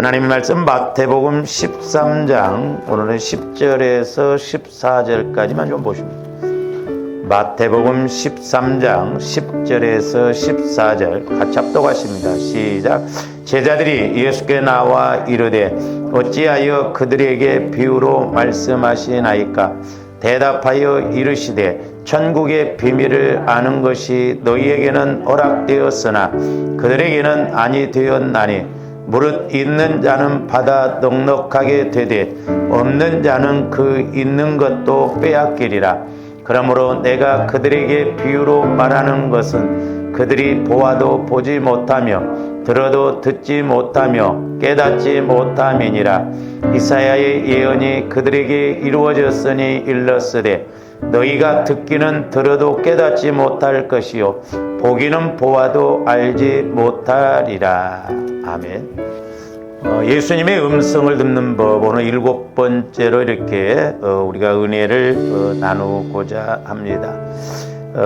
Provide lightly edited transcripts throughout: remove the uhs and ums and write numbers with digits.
하나님의 말씀 마태복음 13장 오늘은 10절에서 14절까지만 좀 보십니다. 마태복음 13장 10절에서 14절 같이 합독하십니다. 시작. 제자들이 예수께 나와 이르되 어찌하여 그들에게 비유로 말씀하시나이까? 대답하여 이르시되 천국의 비밀을 아는 것이 너희에게는 허락되었으나 그들에게는 아니 되었나니 무릇 있는 자는 받아 넉넉하게 되되 없는 자는 그 있는 것도 빼앗기리라. 그러므로 내가 그들에게 비유로 말하는 것은 그들이 보아도 보지 못하며 들어도 듣지 못하며 깨닫지 못함이니라. 이사야의 예언이 그들에게 이루어졌으니 일렀으되 너희가 듣기는 들어도 깨닫지 못할 것이요 보기는 보아도 알지 못하리라. 아멘. 예수님의 음성을 듣는 법 오늘 7번째로 이렇게 우리가 은혜를 나누고자 합니다.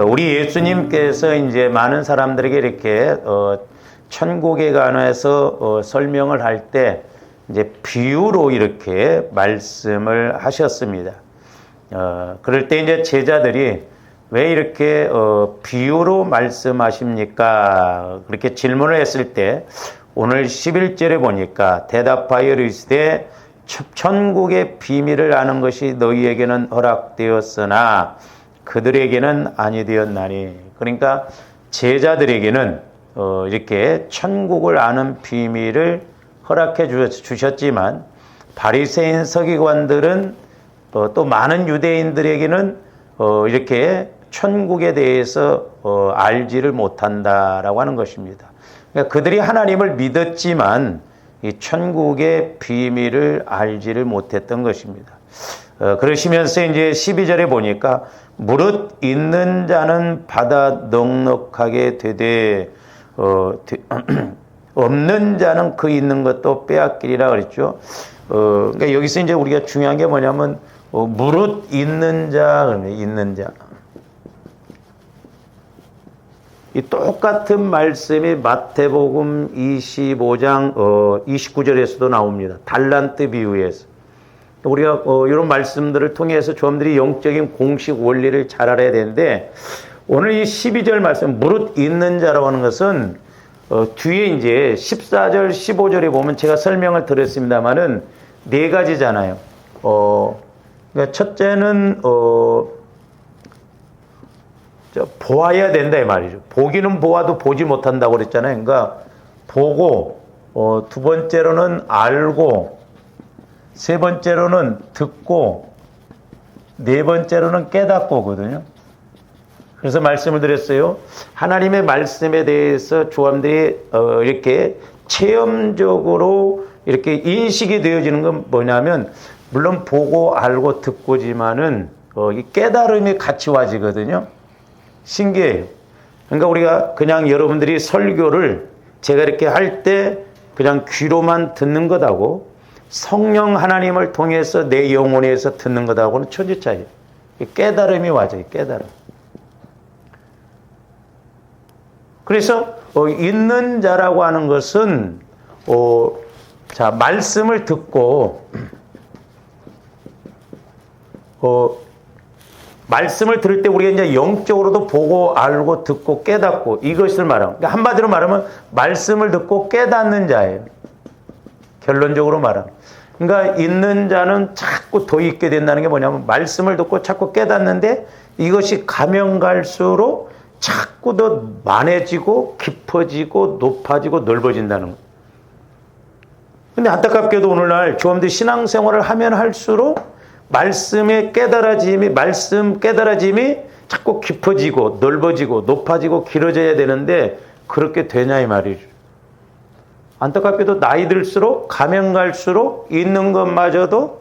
우리 예수님께서 이제 많은 사람들에게 이렇게 천국에 관해서 설명을 할 때 이제 비유로 이렇게 말씀을 하셨습니다. 그럴 때 이제 제자들이 왜 이렇게 비유로 말씀하십니까? 그렇게 질문을 했을 때 오늘 11절에 보니까 대답하여 이르시되 천국의 비밀을 아는 것이 너희에게는 허락되었으나 그들에게는 아니 되었나니. 그러니까 제자들에게는 이렇게 천국을 아는 비밀을 허락해 주셨지만 바리새인 서기관들은 또 많은 유대인들에게는 이렇게 천국에 대해서 알지를 못한다라고 하는 것입니다. 그러니까 그들이 하나님을 믿었지만 이 천국의 비밀을 알지를 못했던 것입니다. 그러시면서 이제 12절에 보니까 무릇 있는 자는 받아 넉넉하게 되되 없는 자는 그 있는 것도 빼앗기리라 그랬죠. 그러니까 여기서 이제 우리가 중요한 게 뭐냐면 무릇 있는 자, 있는 자. 이 똑같은 말씀이 마태복음 25장 29절에서도 나옵니다. 달란트 비유에서. 우리가 이런 말씀들을 통해서 조원들이 영적인 공식 원리를 잘 알아야 되는데 오늘 이 12절 말씀 무릇 있는 자라고 하는 것은 뒤에 이제 14절 15절에 보면 제가 설명을 드렸습니다만은 네 가지잖아요. 그러니까 첫째는 보아야 된다 이 말이죠. 보기는 보아도 보지 못한다고 그랬잖아요. 그러니까 보고 두 번째로는 알고 세 번째로는 듣고 네 번째로는 깨닫고거든요. 그래서 말씀을 드렸어요. 하나님의 말씀에 대해서 조함들이 이렇게 체험적으로 이렇게 인식이 되어지는 건 뭐냐면 물론 보고 알고 듣고지만은 이 깨달음이 같이 와지거든요. 신기해요. 그러니까 우리가 그냥 여러분들이 설교를 제가 이렇게 할 때 그냥 귀로만 듣는 것하고 성령 하나님을 통해서 내 영혼에서 듣는 것하고는 천지 차이예요. 깨달음이 와져요. 깨달음. 그래서 있는 자라고 하는 것은 자 말씀을 듣고 말씀을 들을 때 우리가 이제 영적으로도 보고 알고 듣고 깨닫고 이것을 말하면 그러니까 한마디로 말하면 말씀을 듣고 깨닫는 자예요. 결론적으로 말하면. 그러니까 있는 자는 자꾸 더 있게 된다는 게 뭐냐면 말씀을 듣고 자꾸 깨닫는데 이것이 가면 갈수록 자꾸 더 많아지고 깊어지고 높아지고 넓어진다는 거예요. 근데 안타깝게도 오늘날 조험들 신앙생활을 하면 할수록 말씀의 말씀 깨달아짐이 자꾸 깊어지고 넓어지고 높아지고 길어져야 되는데 그렇게 되냐 이 말이죠. 안타깝게도 나이 들수록 가면 갈수록 있는 것마저도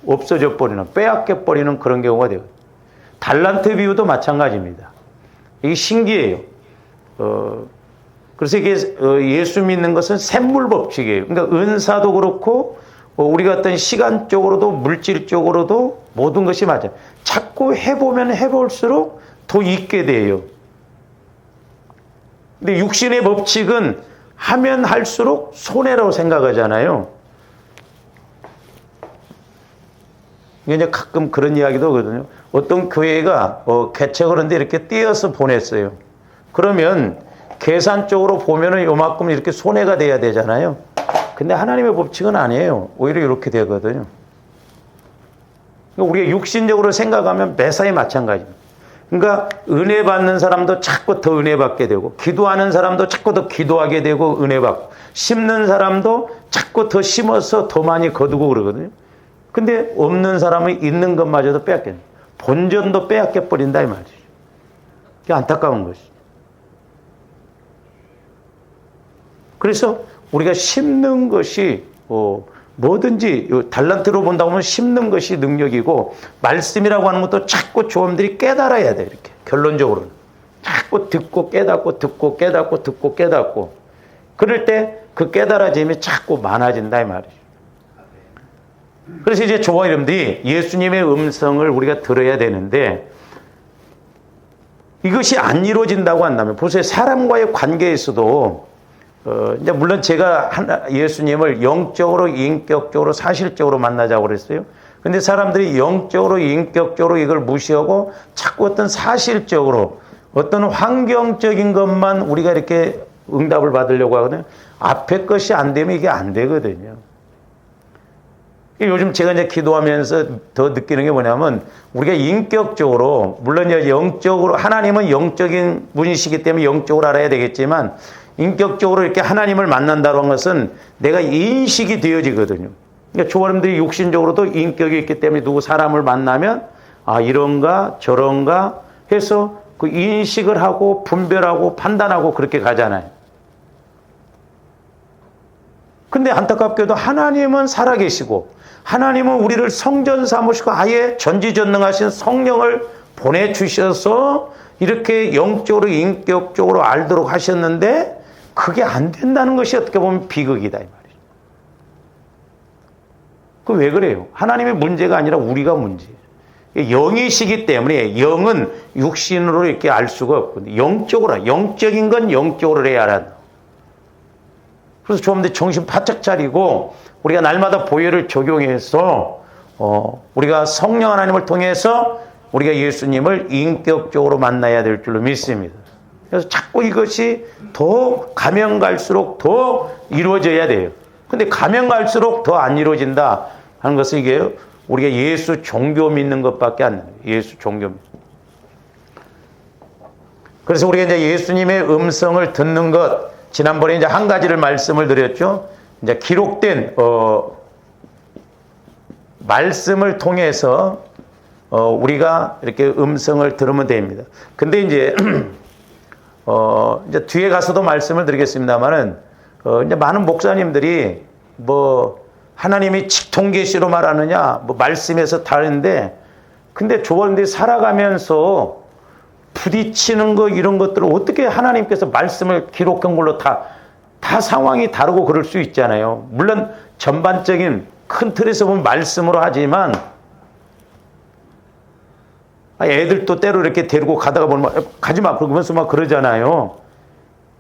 없어져 버리는 빼앗겨 버리는 그런 경우가 돼요. 달란트 비유도 마찬가지입니다. 이게 신기해요. 그래서 이게 예수 믿는 것은 샘물 법칙이에요. 그러니까 은사도 그렇고 우리가 어떤 시간적으로도 물질적으로도 모든 것이 맞아요. 자꾸 해보면 해볼수록 더 있게 돼요. 근데 육신의 법칙은 하면 할수록 손해라고 생각하잖아요. 이제 가끔 그런 이야기도 하거든요. 어떤 교회가 개척을 하는데 이렇게 띄어서 보냈어요. 그러면 계산적으로 보면은 요만큼 이렇게 손해가 돼야 되잖아요. 근데 하나님의 법칙은 아니에요. 오히려 이렇게 되거든요. 우리가 육신적으로 생각하면 매사에 마찬가지입니다. 그러니까 은혜 받는 사람도 자꾸 더 은혜 받게 되고, 기도하는 사람도 자꾸 더 기도하게 되고 은혜 받고, 심는 사람도 자꾸 더 심어서 더 많이 거두고 그러거든요. 근데 없는 사람은 있는 것마저도 빼앗겨, 본전도 빼앗겨 버린다 이 말이죠. 그게 안타까운 것이죠. 그래서 우리가 심는 것이 뭐든지 달란트로 본다고 하면 심는 것이 능력이고, 말씀이라고 하는 것도 자꾸 조험들이 깨달아야 돼. 이렇게 결론적으로는 자꾸 듣고 깨닫고 듣고 깨닫고 듣고 깨닫고, 그럴 때 그 깨달아짐이 자꾸 많아진다 이 말이죠. 그래서 이제 저와 여러분들이 예수님의 음성을 우리가 들어야 되는데, 이것이 안 이루어진다고 한다면, 보세요. 사람과의 관계에서도 이제 물론 제가 예수님을 영적으로, 인격적으로, 사실적으로 만나자고 그랬어요. 근데 사람들이 영적으로, 인격적으로 이걸 무시하고 자꾸 어떤 사실적으로, 어떤 환경적인 것만 우리가 이렇게 응답을 받으려고 하거든요. 앞에 것이 안 되면 이게 안 되거든요. 요즘 제가 이제 기도하면서 더 느끼는 게 뭐냐면, 우리가 인격적으로, 물론 이제 영적으로, 하나님은 영적인 분이시기 때문에 영적으로 알아야 되겠지만, 인격적으로 이렇게 하나님을 만난다는 것은 내가 인식이 되어지거든요. 그러니까 조원님들이 육신적으로도 인격이 있기 때문에 누구 사람을 만나면, 아, 이런가 저런가 해서 그 인식을 하고 분별하고 판단하고 그렇게 가잖아요. 근데 안타깝게도 하나님은 살아계시고, 하나님은 우리를 성전 삼으시고 아예 전지전능하신 성령을 보내주셔서 이렇게 영적으로, 인격적으로 알도록 하셨는데, 그게 안 된다는 것이 어떻게 보면 비극이다 이 말이죠. 그 왜 그래요? 하나님의 문제가 아니라 우리가 문제예요. 영이시기 때문에, 영은 육신으로 이렇게 알 수가 없거든요. 영적으로, 영적인 건 영적으로 해야 한다. 그래서 좀 더 정신 바짝 차리고 우리가 날마다 보혈을 적용해서 우리가 성령 하나님을 통해서 우리가 예수님을 인격적으로 만나야 될 줄로 믿습니다. 그래서 자꾸 이것이 더 가면 갈수록 더 이루어져야 돼요. 근데 가면 갈수록 더 안 이루어진다 하는 것은 이게 우리가 예수 종교 믿는 것밖에 안 돼요. 예수 종교. 그래서 우리가 이제 예수님의 음성을 듣는 것, 지난번에 이제 한 가지를 말씀을 드렸죠. 이제 기록된 말씀을 통해서 우리가 이렇게 음성을 들으면 됩니다. 근데 이제 이제 뒤에 가서도 말씀을 드리겠습니다만은 이제 많은 목사님들이 뭐 하나님이 직통계시로 말하느냐, 뭐 말씀에서 다른데, 근데 조원들이 살아가면서 부딪히는 거 이런 것들을 어떻게 하나님께서 말씀을 기록한 걸로 다 상황이 다르고 그럴 수 있잖아요. 물론 전반적인 큰 틀에서 보면 말씀으로 하지만, 애들도 때로 이렇게 데리고 가다가 보면 가지 마 그러면서 막 그러잖아요.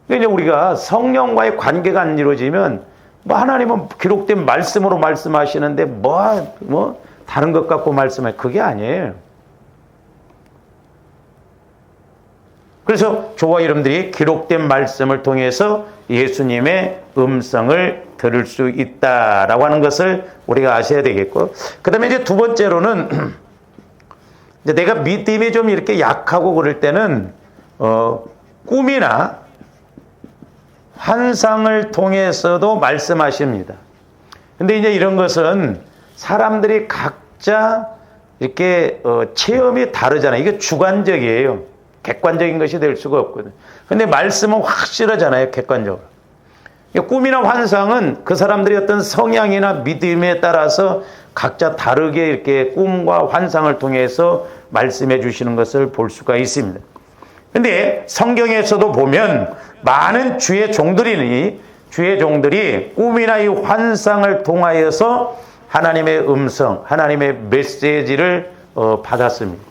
그러니까 우리가 성령과의 관계가 안 이루어지면, 뭐 하나님은 기록된 말씀으로 말씀하시는데 뭐 다른 것 갖고 말씀해, 그게 아니에요. 그래서 저와 여러분들이 기록된 말씀을 통해서 예수님의 음성을 들을 수 있다라고 하는 것을 우리가 아셔야 되겠고, 그 다음에 이제 두 번째로는 이제 내가 믿음이 좀 이렇게 약하고 그럴 때는 꿈이나 환상을 통해서도 말씀하십니다. 근데 이제 이런 것은 사람들이 각자 이렇게 체험이 다르잖아요. 이게 주관적이에요. 객관적인 것이 될 수가 없거든요. 근데 말씀은 확실하잖아요, 객관적으로. 꿈이나 환상은 그 사람들의 어떤 성향이나 믿음에 따라서 각자 다르게 이렇게 꿈과 환상을 통해서 말씀해 주시는 것을 볼 수가 있습니다. 근데 성경에서도 보면 많은 주의 종들이 꿈이나 이 환상을 통하여서 하나님의 음성, 하나님의 메시지를 받았습니다.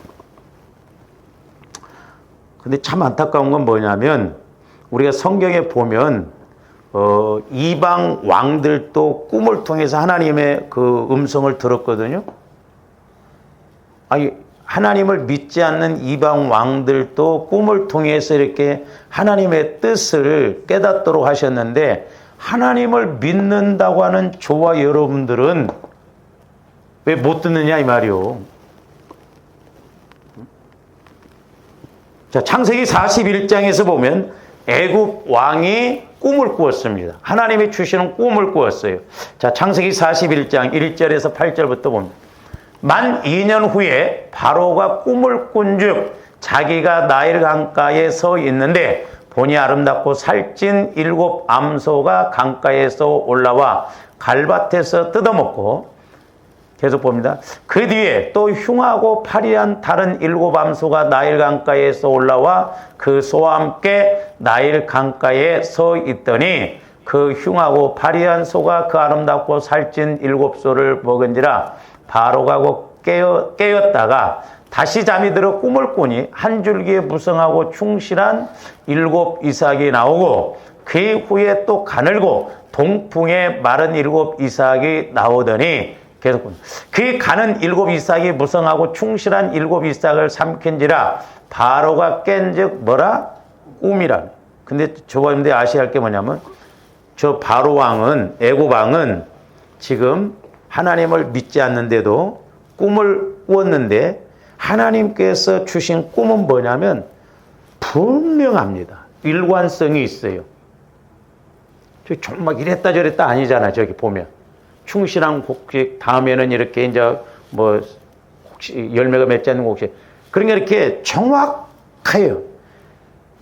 근데 참 안타까운 건 뭐냐면, 우리가 성경에 보면 이방 왕들도 꿈을 통해서 하나님의 그 음성을 들었거든요. 아니, 하나님을 믿지 않는 이방 왕들도 꿈을 통해서 이렇게 하나님의 뜻을 깨닫도록 하셨는데, 하나님을 믿는다고 하는 저와 여러분들은 왜 못 듣느냐 이 말이요. 자, 창세기 41장에서 보면 애굽 왕이 꿈을 꾸었습니다. 하나님이 주시는 꿈을 꾸었어요. 자, 창세기 41장 1절에서 8절부터 봅니다. 만 2년 후에 바로가 꿈을 꾼즉 자기가 나일 강가에 서 있는데 보니 아름답고 살찐 7 암소가 강가에서 올라와 갈밭에서 뜯어먹고, 계속 봅니다. 그 뒤에 또 흉하고 파리한 다른 7 암소가 나일 강가에서 올라와 그 소와 함께 나일 강가에 서 있더니 그 흉하고 파리한 소가 그 아름답고 살찐 7 소를 먹은지라 바로가 깨었다가 다시 잠이 들어 꿈을 꾸니 한 줄기에 무성하고 충실한 7 이삭이 나오고 그 후에 또 가늘고 동풍에 마른 7 이삭이 나오더니, 계속 그 가는 7 이삭이 무성하고 충실한 7 이삭을 삼킨지라 바로가 깬즉 뭐라? 꿈이라. 근데 저번에 아셔야 할 게 뭐냐면, 저 바로 왕은, 애굽 왕은 지금 하나님을 믿지 않는데도 꿈을 꾸었는데, 하나님께서 주신 꿈은 뭐냐면 분명합니다. 일관성이 있어요. 저기 정말 이랬다 저랬다 아니잖아. 저기 보면 충실한 곡식, 다음에는 이렇게 이제 뭐 혹시 열매가 맺지 않는 곡식, 그러니까 이렇게 정확해요.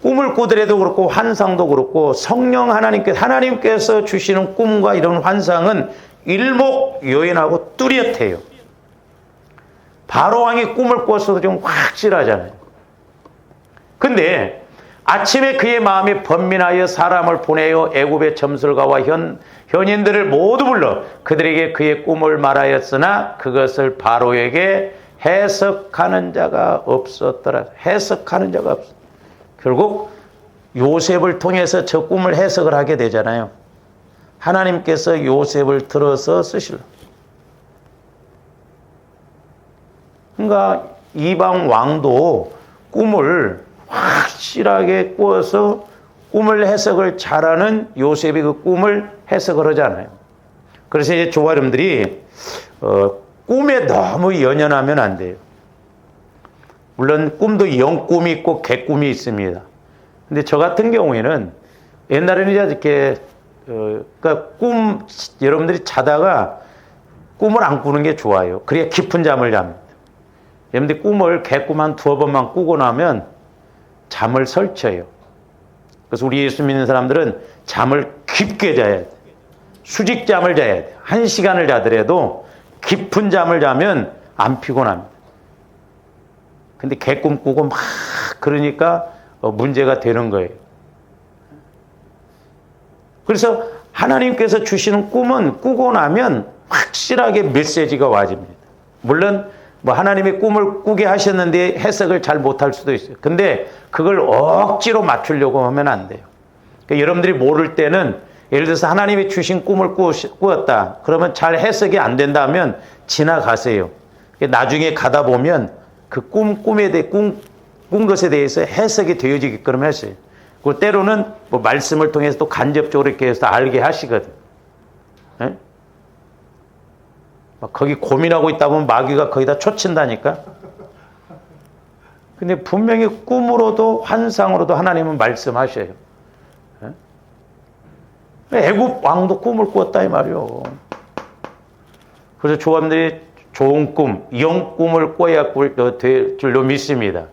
꿈을 꾸더라도 그렇고 환상도 그렇고 성령 하나님께서 주시는 꿈과 이런 환상은 일목요연하고 뚜렷해요. 바로 왕이 꿈을 꿨어도 좀 확실하잖아요. 근데 아침에 그의 마음이 번민하여 사람을 보내어 애굽의 점술가와 현인들을 모두 불러 그들에게 그의 꿈을 말하였으나 그것을 바로에게 해석하는 자가 없었더라. 해석하는 자가 없어. 결국 요셉을 통해서 저 꿈을 해석을 하게 되잖아요. 하나님께서 요셉을 들어서 쓰실라. 그러니까 이방 왕도 꿈을 확실하게 꾸어서 꿈을 해석을 잘하는 요셉이 그 꿈을 해석을 하잖아요. 그래서 이제 저와 여러분들이 꿈에 너무 연연하면 안 돼요. 물론 꿈도 영꿈이 있고 개꿈이 있습니다. 근데 저 같은 경우에는 옛날에는 이렇게 그러니까 여러분들이 자다가 꿈을 안 꾸는 게 좋아요. 그래야 깊은 잠을 잡니다. 여러분들이 꿈을 개꿈 한 2번만 꾸고 나면 잠을 설쳐요. 그래서 우리 예수 믿는 사람들은 잠을 깊게 자야 돼. 수직잠을 자야 돼. 1시간을 자더라도 깊은 잠을 자면 안 피곤합니다. 근데 개꿈 꾸고 막 그러니까 문제가 되는 거예요. 그래서 하나님께서 주시는 꿈은 꾸고 나면 확실하게 메시지가 와집니다. 물론 뭐 하나님의 꿈을 꾸게 하셨는데 해석을 잘 못할 수도 있어요. 근데 그걸 억지로 맞추려고 하면 안 돼요. 그러니까 여러분들이 모를 때는 예를 들어서 하나님이 주신 꿈을 꾸었다. 그러면 잘 해석이 안 된다면 지나가세요. 나중에 가다 보면 그 꿈에 대해 꾼 것에 대해서 해석이 되어지게끔 했어요. 그 때로는 뭐 말씀을 통해서 또 간접적으로 이렇게 해서 알게 하시거든. 네? 거기 고민하고 있다 보면 마귀가 거기다 초친다니까. 근데 분명히 꿈으로도 환상으로도 하나님은 말씀하셔요. 애굽 왕도 꿈을 꾸었다 이 말이요. 그래서 조합들이 좋은 꿈, 영꿈을 꿔야 될 줄로 믿습니다.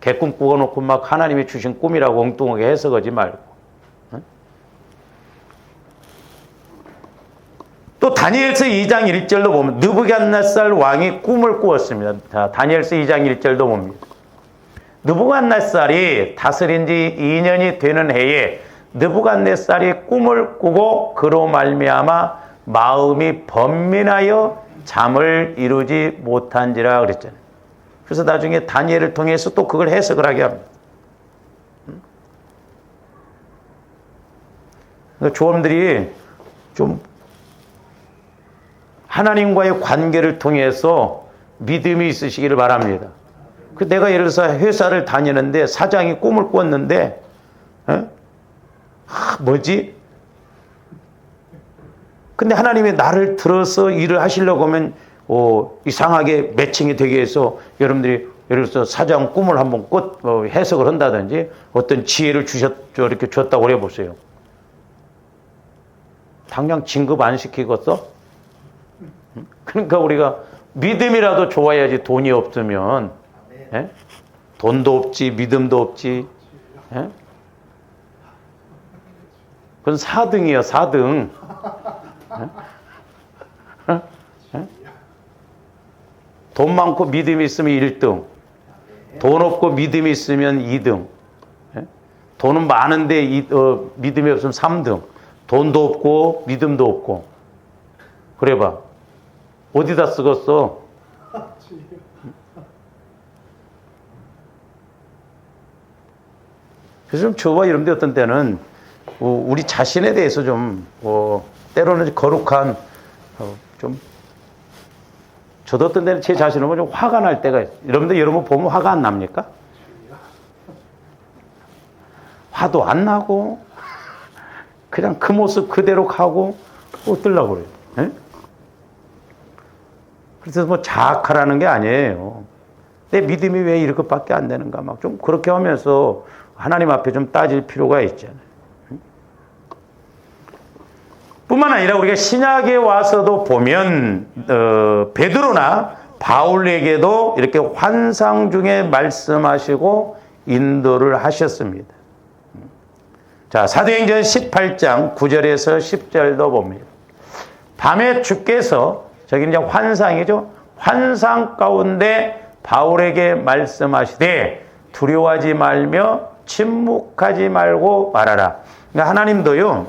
개꿈 꾸어놓고 막 하나님이 주신 꿈이라고 엉뚱하게 해석하지 말고. 또 다니엘서 2장 1절도 보면 느부갓네살 왕이 꿈을 꾸었습니다. 자, 다니엘서 2장 1절도 봅니다. 느부갓네살이 다스린 지 2년이 되는 해에 느부갓네살이 꿈을 꾸고 그로 말미암아 마음이 번민하여 잠을 이루지 못한지라 그랬잖아요. 그래서 나중에 다니엘을 통해서 또 그걸 해석을 하게 합니다. 그러니까 조원들이 좀 하나님과의 관계를 통해서 믿음이 있으시기를 바랍니다. 그 내가 예를 들어서 회사를 다니는데 사장이 꿈을 꿨는데, 뭐지? 근데 하나님이 나를 들어서 일을 하시려고 하면, 이상하게 매칭이 되게 해서 여러분들이 예를 들어서 사장 꿈을 한번 해석을 한다든지 어떤 지혜를 이렇게 줬다고 해보세요. 당장 진급 안 시키겠어? 그러니까 우리가 믿음이라도 좋아야지. 돈이 없으면 돈도 없지, 믿음도 없지. 그건 4등이에요, 4등. 돈 많고 믿음이 있으면 1등. 돈 없고 믿음이 있으면 2등. 돈은 많은데 믿음이 없으면 3등. 돈도 없고 믿음도 없고. 그래 봐. 어디다 쓰겠어? 그래서 좀 저와 여러분들 어떤 때는 우리 자신에 대해서 좀 때로는 거룩한 좀 저도 어떤 때는 제 자신을 보면 좀 화가 날 때가 있어요. 여러분들 여러분 보면 화가 안 납니까? 화도 안 나고 그냥 그 모습 그대로 가고 어쩌려고 그래요. 네? 그래서 뭐 자학하라는 게 아니에요. 내 믿음이 왜 이렇게밖에 안 되는가 막 좀 그렇게 하면서 하나님 앞에 좀 따질 필요가 있잖아요. 뿐만 아니라 우리가 신약에 와서도 보면 베드로나 바울에게도 이렇게 환상 중에 말씀하시고 인도를 하셨습니다. 자, 사도행전 18장 9절에서 10절도 봅니다. 밤에 주께서, 저기 이제 환상이죠. 환상 가운데 바울에게 말씀하시되 두려워하지 말며 침묵하지 말고 말하라. 그러니까 하나님도요,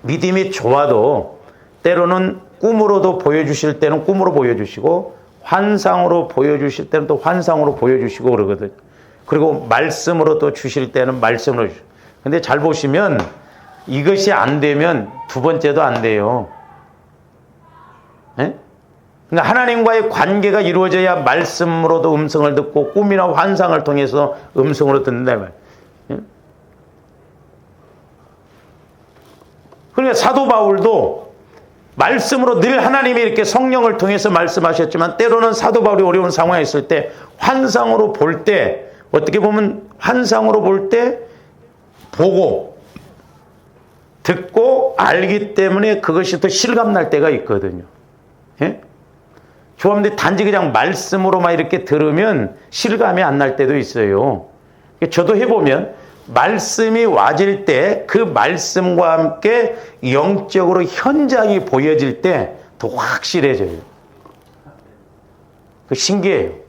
믿음이 좋아도 때로는 꿈으로도 보여주실 때는 꿈으로 보여주시고 환상으로 보여주실 때는 또 환상으로 보여주시고 그러거든요. 그리고 말씀으로 또 주실 때는 말씀으로 주시고. 근데 잘 보시면 이것이 안 되면 두 번째도 안 돼요. 네? 그러니까 하나님과의 관계가 이루어져야 말씀으로도 음성을 듣고 꿈이나 환상을 통해서 음성으로 듣는다 말이에요. 네? 그러니까 사도 바울도 말씀으로 늘 하나님이 이렇게 성령을 통해서 말씀하셨지만 때로는 사도 바울이 어려운 상황에 있을 때 환상으로 볼 때 어떻게 보면 환상으로 볼 때 보고 듣고 알기 때문에 그것이 더 실감날 때가 있거든요. 예? 조합원들이 단지 그냥 말씀으로만 이렇게 들으면 실감이 안 날 때도 있어요. 저도 해보면 말씀이 와질 때 그 말씀과 함께 영적으로 현장이 보여질 때 더 확실해져요. 그 신기해요.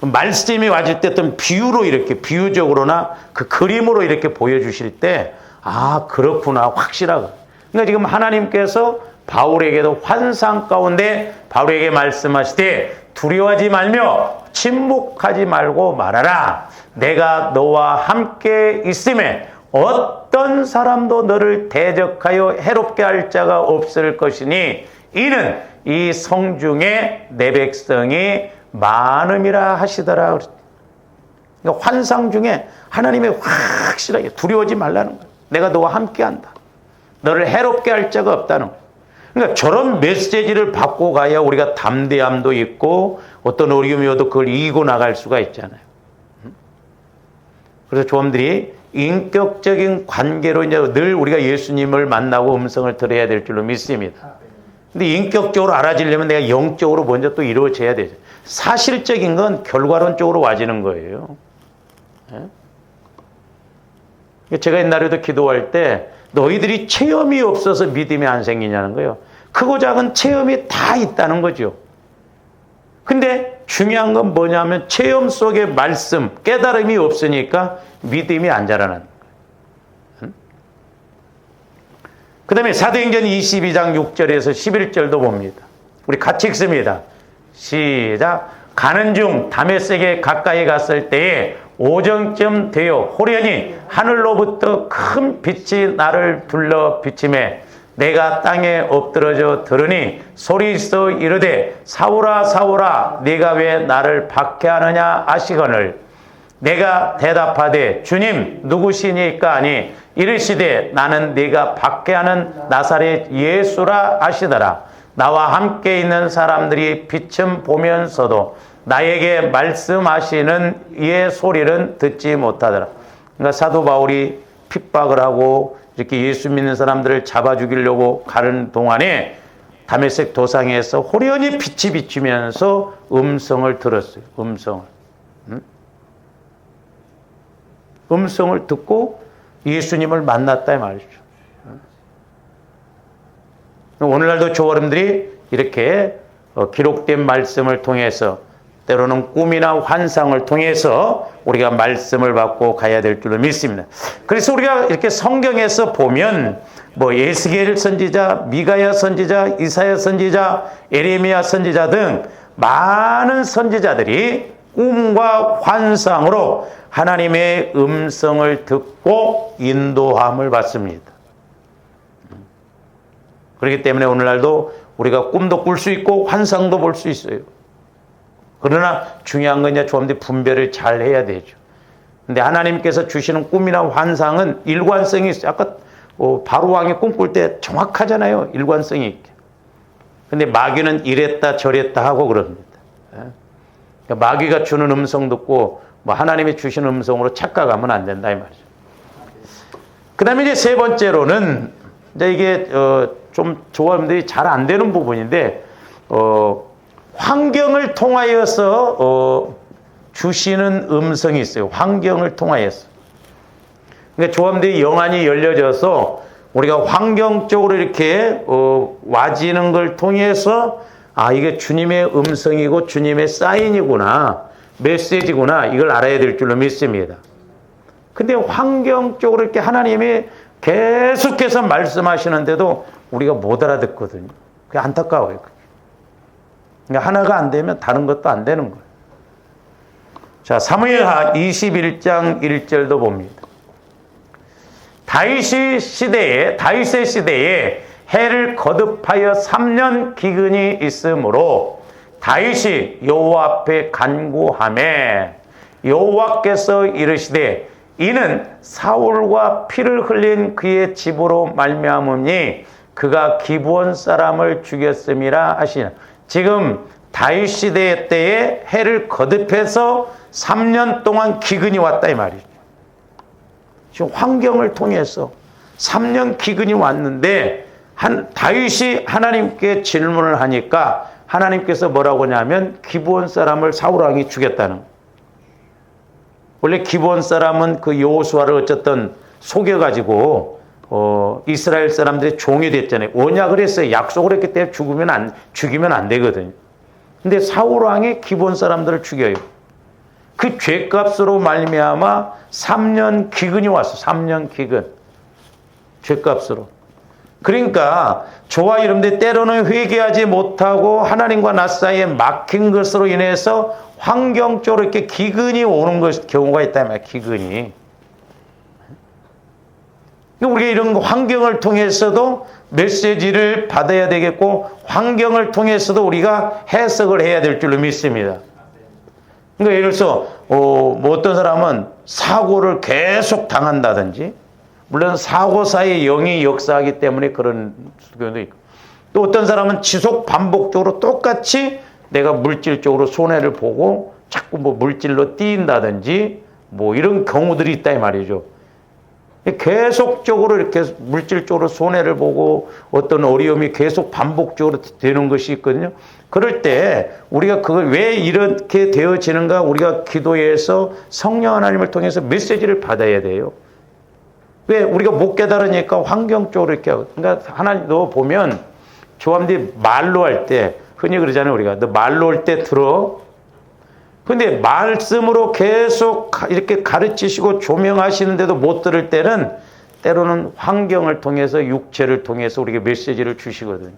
말씀이 와질 때 어떤 비유로 이렇게 비유적으로나 그 그림으로 이렇게 보여주실 때 아 그렇구나 확실하고. 그러니까 지금 하나님께서 바울에게도 환상 가운데 바울에게 말씀하시되 두려워하지 말며 침묵하지 말고 말하라. 내가 너와 함께 있음에 어떤 사람도 너를 대적하여 해롭게 할 자가 없을 것이니 이는 이 성중에 내 백성이 많음이라 하시더라. 그러니까 환상 중에 하나님이 확실하게 두려워하지 말라는 거예요. 내가 너와 함께한다. 너를 해롭게 할 자가 없다는 거예요. 그러니까 저런 메시지를 받고 가야 우리가 담대함도 있고 어떤 어려움이 와도 그걸 이기고 나갈 수가 있잖아요. 그래서 조험들이 인격적인 관계로 이제 늘 우리가 예수님을 만나고 음성을 들어야 될 줄로 믿습니다. 근데 인격적으로 알아지려면 내가 영적으로 먼저 또 이루어져야 되죠. 사실적인 건 결과론적으로 와지는 거예요. 제가 옛날에도 기도할 때 너희들이 체험이 없어서 믿음이 안 생기냐는 거예요. 크고 작은 체험이 다 있다는 거죠. 근데 중요한 건 뭐냐면 체험 속에 말씀, 깨달음이 없으니까 믿음이 안 자라나는 거예요. 그 다음에 사도행전 22장 6절에서 11절도 봅니다. 우리 같이 읽습니다. 시작. 가는 중 다메섹에 가까이 갔을 때에 오정쯤 되어 호련히 하늘로부터 큰 빛이 나를 둘러 비치매 내가 땅에 엎드러져 들으니 소리 있어 이르되 사울아 사울아 네가 왜 나를 박해하느냐 하시거늘 내가 대답하되 주님 누구시니까 하니 이르시되 나는 네가 박해하는 나사렛 예수라 하시더라. 나와 함께 있는 사람들이 빛은 보면서도 나에게 말씀하시는 이의 소리는 듣지 못하더라. 그러니까 사도 바울이 핍박을 하고 이렇게 예수 믿는 사람들을 잡아 죽이려고 가는 동안에 다메섹 도상에서 호련히 빛이 비치면서 음성을 들었어요. 음성을 듣고 예수님을 만났다 이 말이죠. 오늘날도 조어른들이 이렇게 기록된 말씀을 통해서 때로는 꿈이나 환상을 통해서 우리가 말씀을 받고 가야 될 줄로 믿습니다. 그래서 우리가 이렇게 성경에서 보면 뭐 에스겔 선지자, 미가야 선지자, 이사야 선지자, 에레미야 선지자 등 많은 선지자들이 꿈과 환상으로 하나님의 음성을 듣고 인도함을 받습니다. 그렇기 때문에 오늘날도 우리가 꿈도 꿀 수 있고 환상도 볼 수 있어요. 그러나 중요한 건 이제 조금더 분별을 잘 해야 되죠. 근데 하나님께서 주시는 꿈이나 환상은 일관성이 있어요. 아까 바로 왕이 꿈꿀 때 정확하잖아요. 일관성이 있게. 근데 마귀는 이랬다 저랬다 하고 그럽니다. 그러니까 마귀가 주는 음성 듣고 뭐 하나님이 주시는 음성으로 착각하면 안 된다 이 말이죠. 그 다음에 이제 세 번째로는 이제 이게 좀 조합들이 잘 안 되는 부분인데 환경을 통하여서 주시는 음성이 있어요. 환경을 통하여서. 그러니까 조합들이 영안이 열려져서 우리가 환경적으로 이렇게 와지는 걸 통해서 아 이게 주님의 음성이고 주님의 사인이구나. 메시지구나. 이걸 알아야 될 줄로 믿습니다. 근데 환경적으로 이렇게 하나님이 계속해서 말씀하시는데도 우리가 못 알아듣거든요. 그게 안타까워요. 그러니까 하나가 안 되면 다른 것도 안 되는 거예요. 자, 사무엘하 21장 1절도 봅니다. 다윗의 시대에 해를 거듭하여 3년 기근이 있으므로 다윗이 여호와 앞에 간구하매 여호와께서 이르시되 이는 사울과 피를 흘린 그의 집으로 말미암으니 그가 기브온 사람을 죽였음이라 하시나. 지금 다윗 시대 때에 해를 거듭해서 3년 동안 기근이 왔다 이 말이죠. 지금 환경을 통해서 3년 기근이 왔는데 다윗이 하나님께 질문을 하니까 하나님께서 뭐라고 하냐면 기브온 사람을 사울 왕이 죽였다는 거예요. 원래 기브온 사람은 그 여호수아를 어쨌든 속여가지고 이스라엘 사람들의 종이 됐잖아요. 언약을 했어요. 약속을 했기 때문에 죽이면 안 되거든요. 근데 사울 왕이 기브온 사람들을 죽여요. 그 죄값으로 말미암아 3년 기근이 왔어. 3년 기근. 죄값으로. 그러니까 저와 여러분들 때로는 회개하지 못하고 하나님과 나 사이에 막힌 것으로 인해서 환경적으로 이렇게 기근이 오는 경우가 있다면 기근이. 우리가 이런 환경을 통해서도 메시지를 받아야 되겠고 환경을 통해서도 우리가 해석을 해야 될 줄로 믿습니다. 그러니까 예를 들어서 뭐 어떤 사람은 사고를 계속 당한다든지 물론 사고사의 영이 역사하기 때문에 그런 경우도 있고 또 어떤 사람은 지속 반복적으로 똑같이 내가 물질적으로 손해를 보고 자꾸 뭐 물질로 띄인다든지 뭐 이런 경우들이 있다 이 말이죠. 계속적으로 이렇게 물질적으로 손해를 보고 어떤 어려움이 계속 반복적으로 되는 것이 있거든요. 그럴 때 우리가 그걸 왜 이렇게 되어지는가 우리가 기도해서 성령 하나님을 통해서 메시지를 받아야 돼요. 왜 우리가 못 깨달으니까 환경적으로 이렇게 하고. 그러니까 하나님도 보면 조함들이 말로 할 때 흔히 그러잖아요. 우리가 너 말로 할 때 들어. 근데 말씀으로 계속 이렇게 가르치시고 조명하시는데도 못 들을 때는 때로는 환경을 통해서 육체를 통해서 우리에게 메시지를 주시거든요.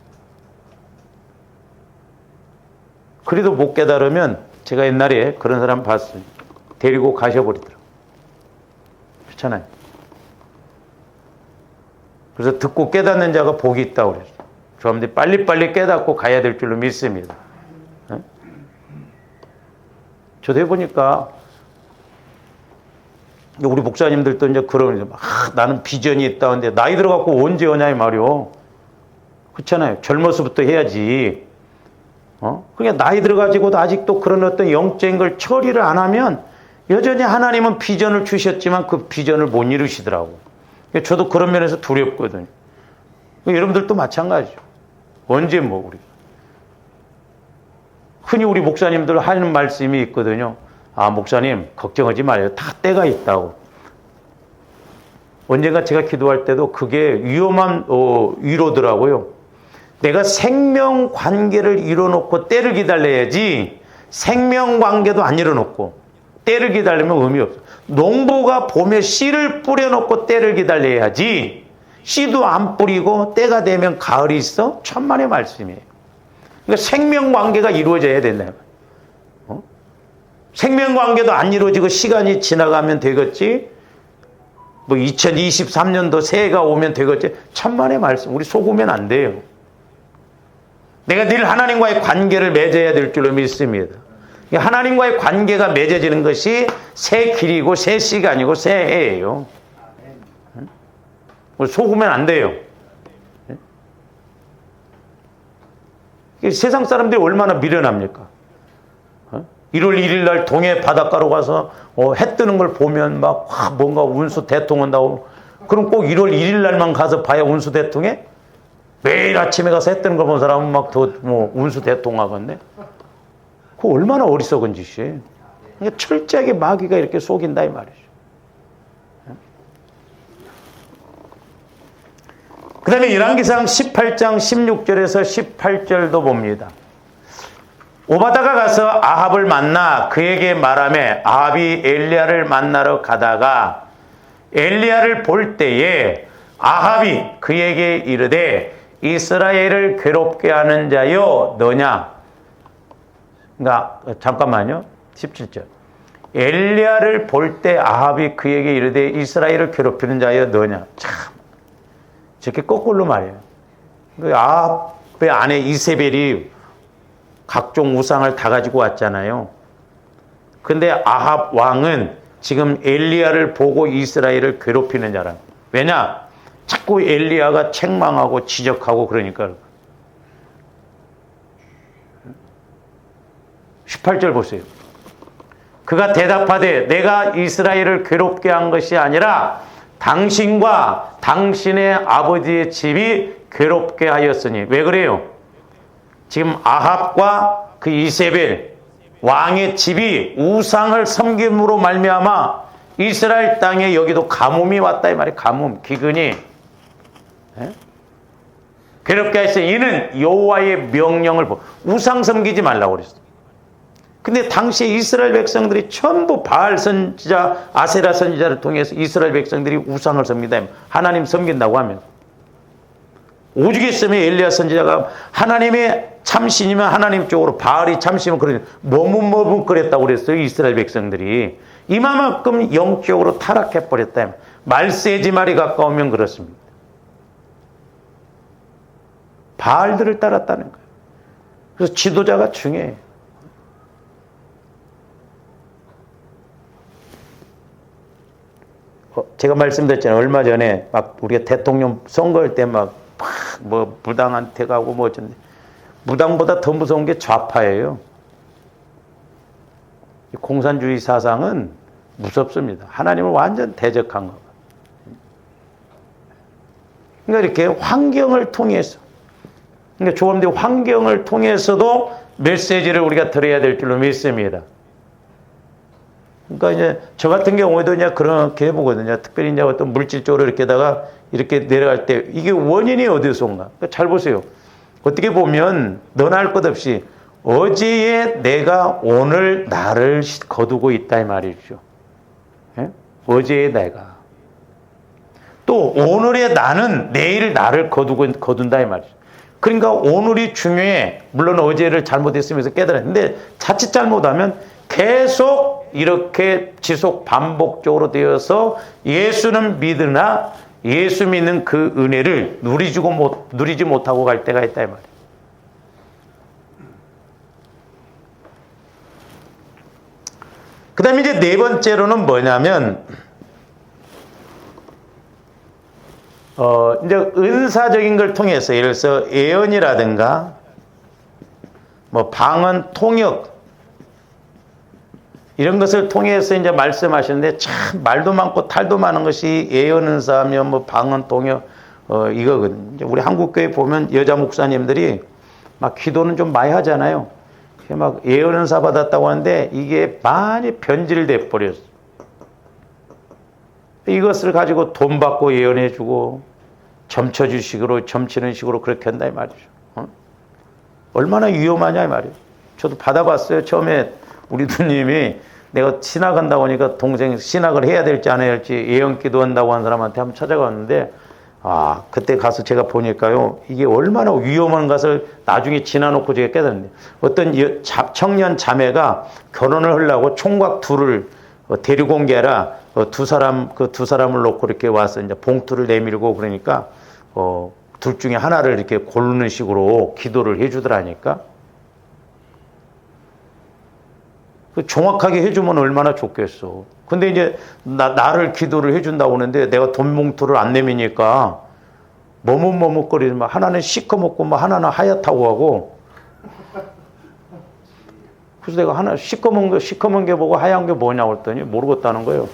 그래도 못 깨달으면 제가 옛날에 그런 사람 봤어요. 데리고 가셔버리더라고요. 그렇잖아요. 그래서 듣고 깨닫는 자가 복이 있다고 그랬어요. 여러분들이 빨리빨리 깨닫고 가야 될 줄로 믿습니다. 네? 저도 해보니까 우리 목사님들도 이제 그러는 나는 비전이 있다는데 나이 들어갖고 언제 오냐 이 말이요. 그렇잖아요. 젊어서부터 해야지. 그러니까 나이 들어가지고도 아직도 그런 어떤 영적인 걸 처리를 안 하면 여전히 하나님은 비전을 주셨지만 그 비전을 못 이루시더라고. 그러니까 저도 그런 면에서 두렵거든요. 여러분들도 마찬가지죠. 언제 우리 흔히 우리 목사님들 하는 말씀이 있거든요. 아, 목사님 걱정하지 마요. 다 때가 있다고. 언젠가 제가 기도할 때도 그게 위험한 위로더라고요. 내가 생명관계를 이뤄놓고 때를 기다려야지 생명관계도 안 이뤄놓고 때를 기다리면 의미 없어. 농부가 봄에 씨를 뿌려놓고 때를 기다려야지 씨도 안 뿌리고 때가 되면 가을이 있어? 천만의 말씀이에요. 그러니까 생명관계가 이루어져야 된다. 생명관계도 안 이루어지고 시간이 지나가면 되겠지? 2023년도 새해가 오면 되겠지? 천만의 말씀. 우리 속으면 안 돼요. 내가 늘 하나님과의 관계를 맺어야 될 줄로 믿습니다. 하나님과의 관계가 맺어지는 것이 새 길이고 새 시간이고 새 해예요. 속으면 안 돼요. 세상 사람들이 얼마나 미련합니까? 1월 1일 날 동해 바닷가로 가서 해 뜨는 걸 보면 막 뭔가 운수 대통 온다고. 그럼 꼭 1월 1일 날만 가서 봐야 운수 대통해? 매일 아침에 가서 해 뜨는 걸 본 사람은 막 더 운수 대통 하겠네? 그거 얼마나 어리석은 짓이에요. 그러니까 철저하게 마귀가 이렇게 속인다 이 말이죠. 그 다음에 열왕기상 18장 16절에서 18절도 봅니다. 오바다가 가서 아합을 만나 그에게 말하매 아합이 엘리야를 만나러 가다가 엘리야를 볼 때에 아합이 그에게 이르되 이스라엘을 괴롭게 하는 자여 너냐. 그러니까 잠깐만요. 17절. 엘리야를 볼 때 아합이 그에게 이르되 이스라엘을 괴롭히는 자여 너냐. 참 저렇게 거꾸로 말해요. 아합의 아내 이세벨이 각종 우상을 다 가지고 왔잖아요. 근데 아합 왕은 지금 엘리야를 보고 이스라엘을 괴롭히는 자라. 왜냐? 자꾸 엘리야가 책망하고 지적하고 그러니까. 18절 보세요. 그가 대답하되 내가 이스라엘을 괴롭게 한 것이 아니라 당신과 당신의 아버지의 집이 괴롭게 하였으니. 왜 그래요? 지금 아합과 그 이세벨 왕의 집이 우상을 섬김으로 말미암아 이스라엘 땅에 여기도 가뭄이 왔다 이 말이에요. 가뭄, 기근이. 괴롭게 하였으니 이는 여호와의 명령을 우상 섬기지 말라고 그랬어요. 근데 당시에 이스라엘 백성들이 전부 바알 선지자, 아세라 선지자를 통해서 이스라엘 백성들이 우상을 섬긴다. 하나님 섬긴다고 하면. 오죽했으면 엘리야 선지자가 하나님의 참신이면 하나님 쪽으로, 바알이 참신이면 그러니 머뭇머뭇거렸다고 그랬어요. 이스라엘 백성들이. 이만큼 영적으로 타락해버렸다. 말세지 말이 가까우면 그렇습니다. 바알들을 따랐다는 거예요. 그래서 지도자가 중요해요. 제가 말씀드렸잖아요. 얼마 전에 막 우리가 대통령 선거할 때 막 뭐 무당한테 가고 뭐 어쩐데, 무당보다 더 무서운 게 좌파예요. 공산주의 사상은 무섭습니다. 하나님을 완전 대적한 거. 그러니까 이렇게 환경을 통해서, 그러니까 조금더 환경을 통해서도 메시지를 우리가 들어야 될 줄로 믿습니다. 그러니까 이제 저 같은 경우에도 이제 그렇게 해보거든요. 특별히 이제 어떤 물질적으로 이렇게다가 이렇게 내려갈 때 이게 원인이 어디서 온가? 그러니까 잘 보세요. 어떻게 보면 너나 할 것 없이 어제의 내가 오늘 나를 거두고 있다 이 말이죠. 예? 어제의 내가. 또 오늘의 나는 내일 나를 거둔다 이 말이죠. 그러니까 오늘이 중요해. 물론 어제를 잘못했으면서 깨달았는데 자칫 잘못하면 계속 이렇게 지속 반복적으로 되어서 예수는 믿으나 예수 믿는 그 은혜를 누리지 못하고 갈 때가 있다 이 말이에요. 그 다음에 이제 네 번째로는 뭐냐면, 이제 은사적인 걸 통해서, 예를 들어서 예언이라든가, 뭐 방언, 통역, 이런 것을 통해서 이제 말씀하시는데 참 말도 많고 탈도 많은 것이 예언 은사하면 뭐 방언, 통역, 이거거든요. 우리 한국교회 보면 여자 목사님들이 막 기도는 좀 많이 하잖아요. 막 예언 은사 받았다고 하는데 이게 많이 변질돼 버렸어. 이것을 가지고 돈 받고 예언해 주고 점쳐주 식으로 점치는 식으로 그렇게 한다 이 말이죠. 얼마나 위험하냐 이 말이에요. 저도 받아봤어요. 처음에 우리 누님이 내가 신학한다고 하니까 동생 신학을 해야 될지 안 해야 할지 예언 기도한다고 한 사람한테 한번 찾아갔는데, 그때 가서 제가 보니까요, 이게 얼마나 위험한 것을 나중에 지나놓고 제가 깨달았는데, 어떤 청년 자매가 결혼을 하려고 총각 둘을 데리고 온 게 아니라 두 사람을 놓고 이렇게 와서 이제 봉투를 내밀고 그러니까 둘 중에 하나를 이렇게 고르는 식으로 기도를 해주더라니까. 정확하게 해주면 얼마나 좋겠어. 근데 이제 나를 기도를 해준다고 하는데 내가 돈 봉투를 안 내미니까 머뭇머뭇거리는, 하나는 시커멓고 하나는 하얗다고 하고, 그래서 내가 하나 시커먼 게 뭐고 하얀 게 뭐냐고 했더니 모르겠다는 거예요.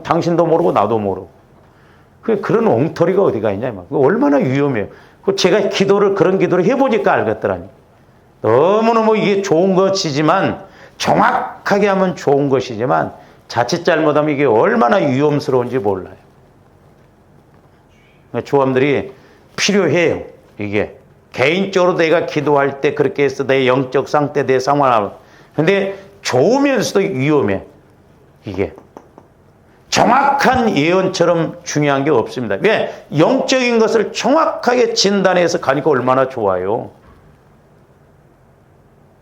당신도 모르고 나도 모르고. 그런 엉터리가 어디가 있냐 막. 얼마나 위험해요. 제가 그런 기도를 해보니까 알겠더라니. 너무너무 이게 좋은 것이지만, 정확하게 하면 좋은 것이지만 자칫 잘못하면 이게 얼마나 위험스러운지 몰라요. 조함들이 필요해요. 이게 개인적으로 내가 기도할 때 그렇게 해서 내 영적 상태, 내 상황을. 근데 좋으면서도 위험해. 이게 정확한 예언처럼 중요한 게 없습니다. 왜? 영적인 것을 정확하게 진단해서 가니까 얼마나 좋아요.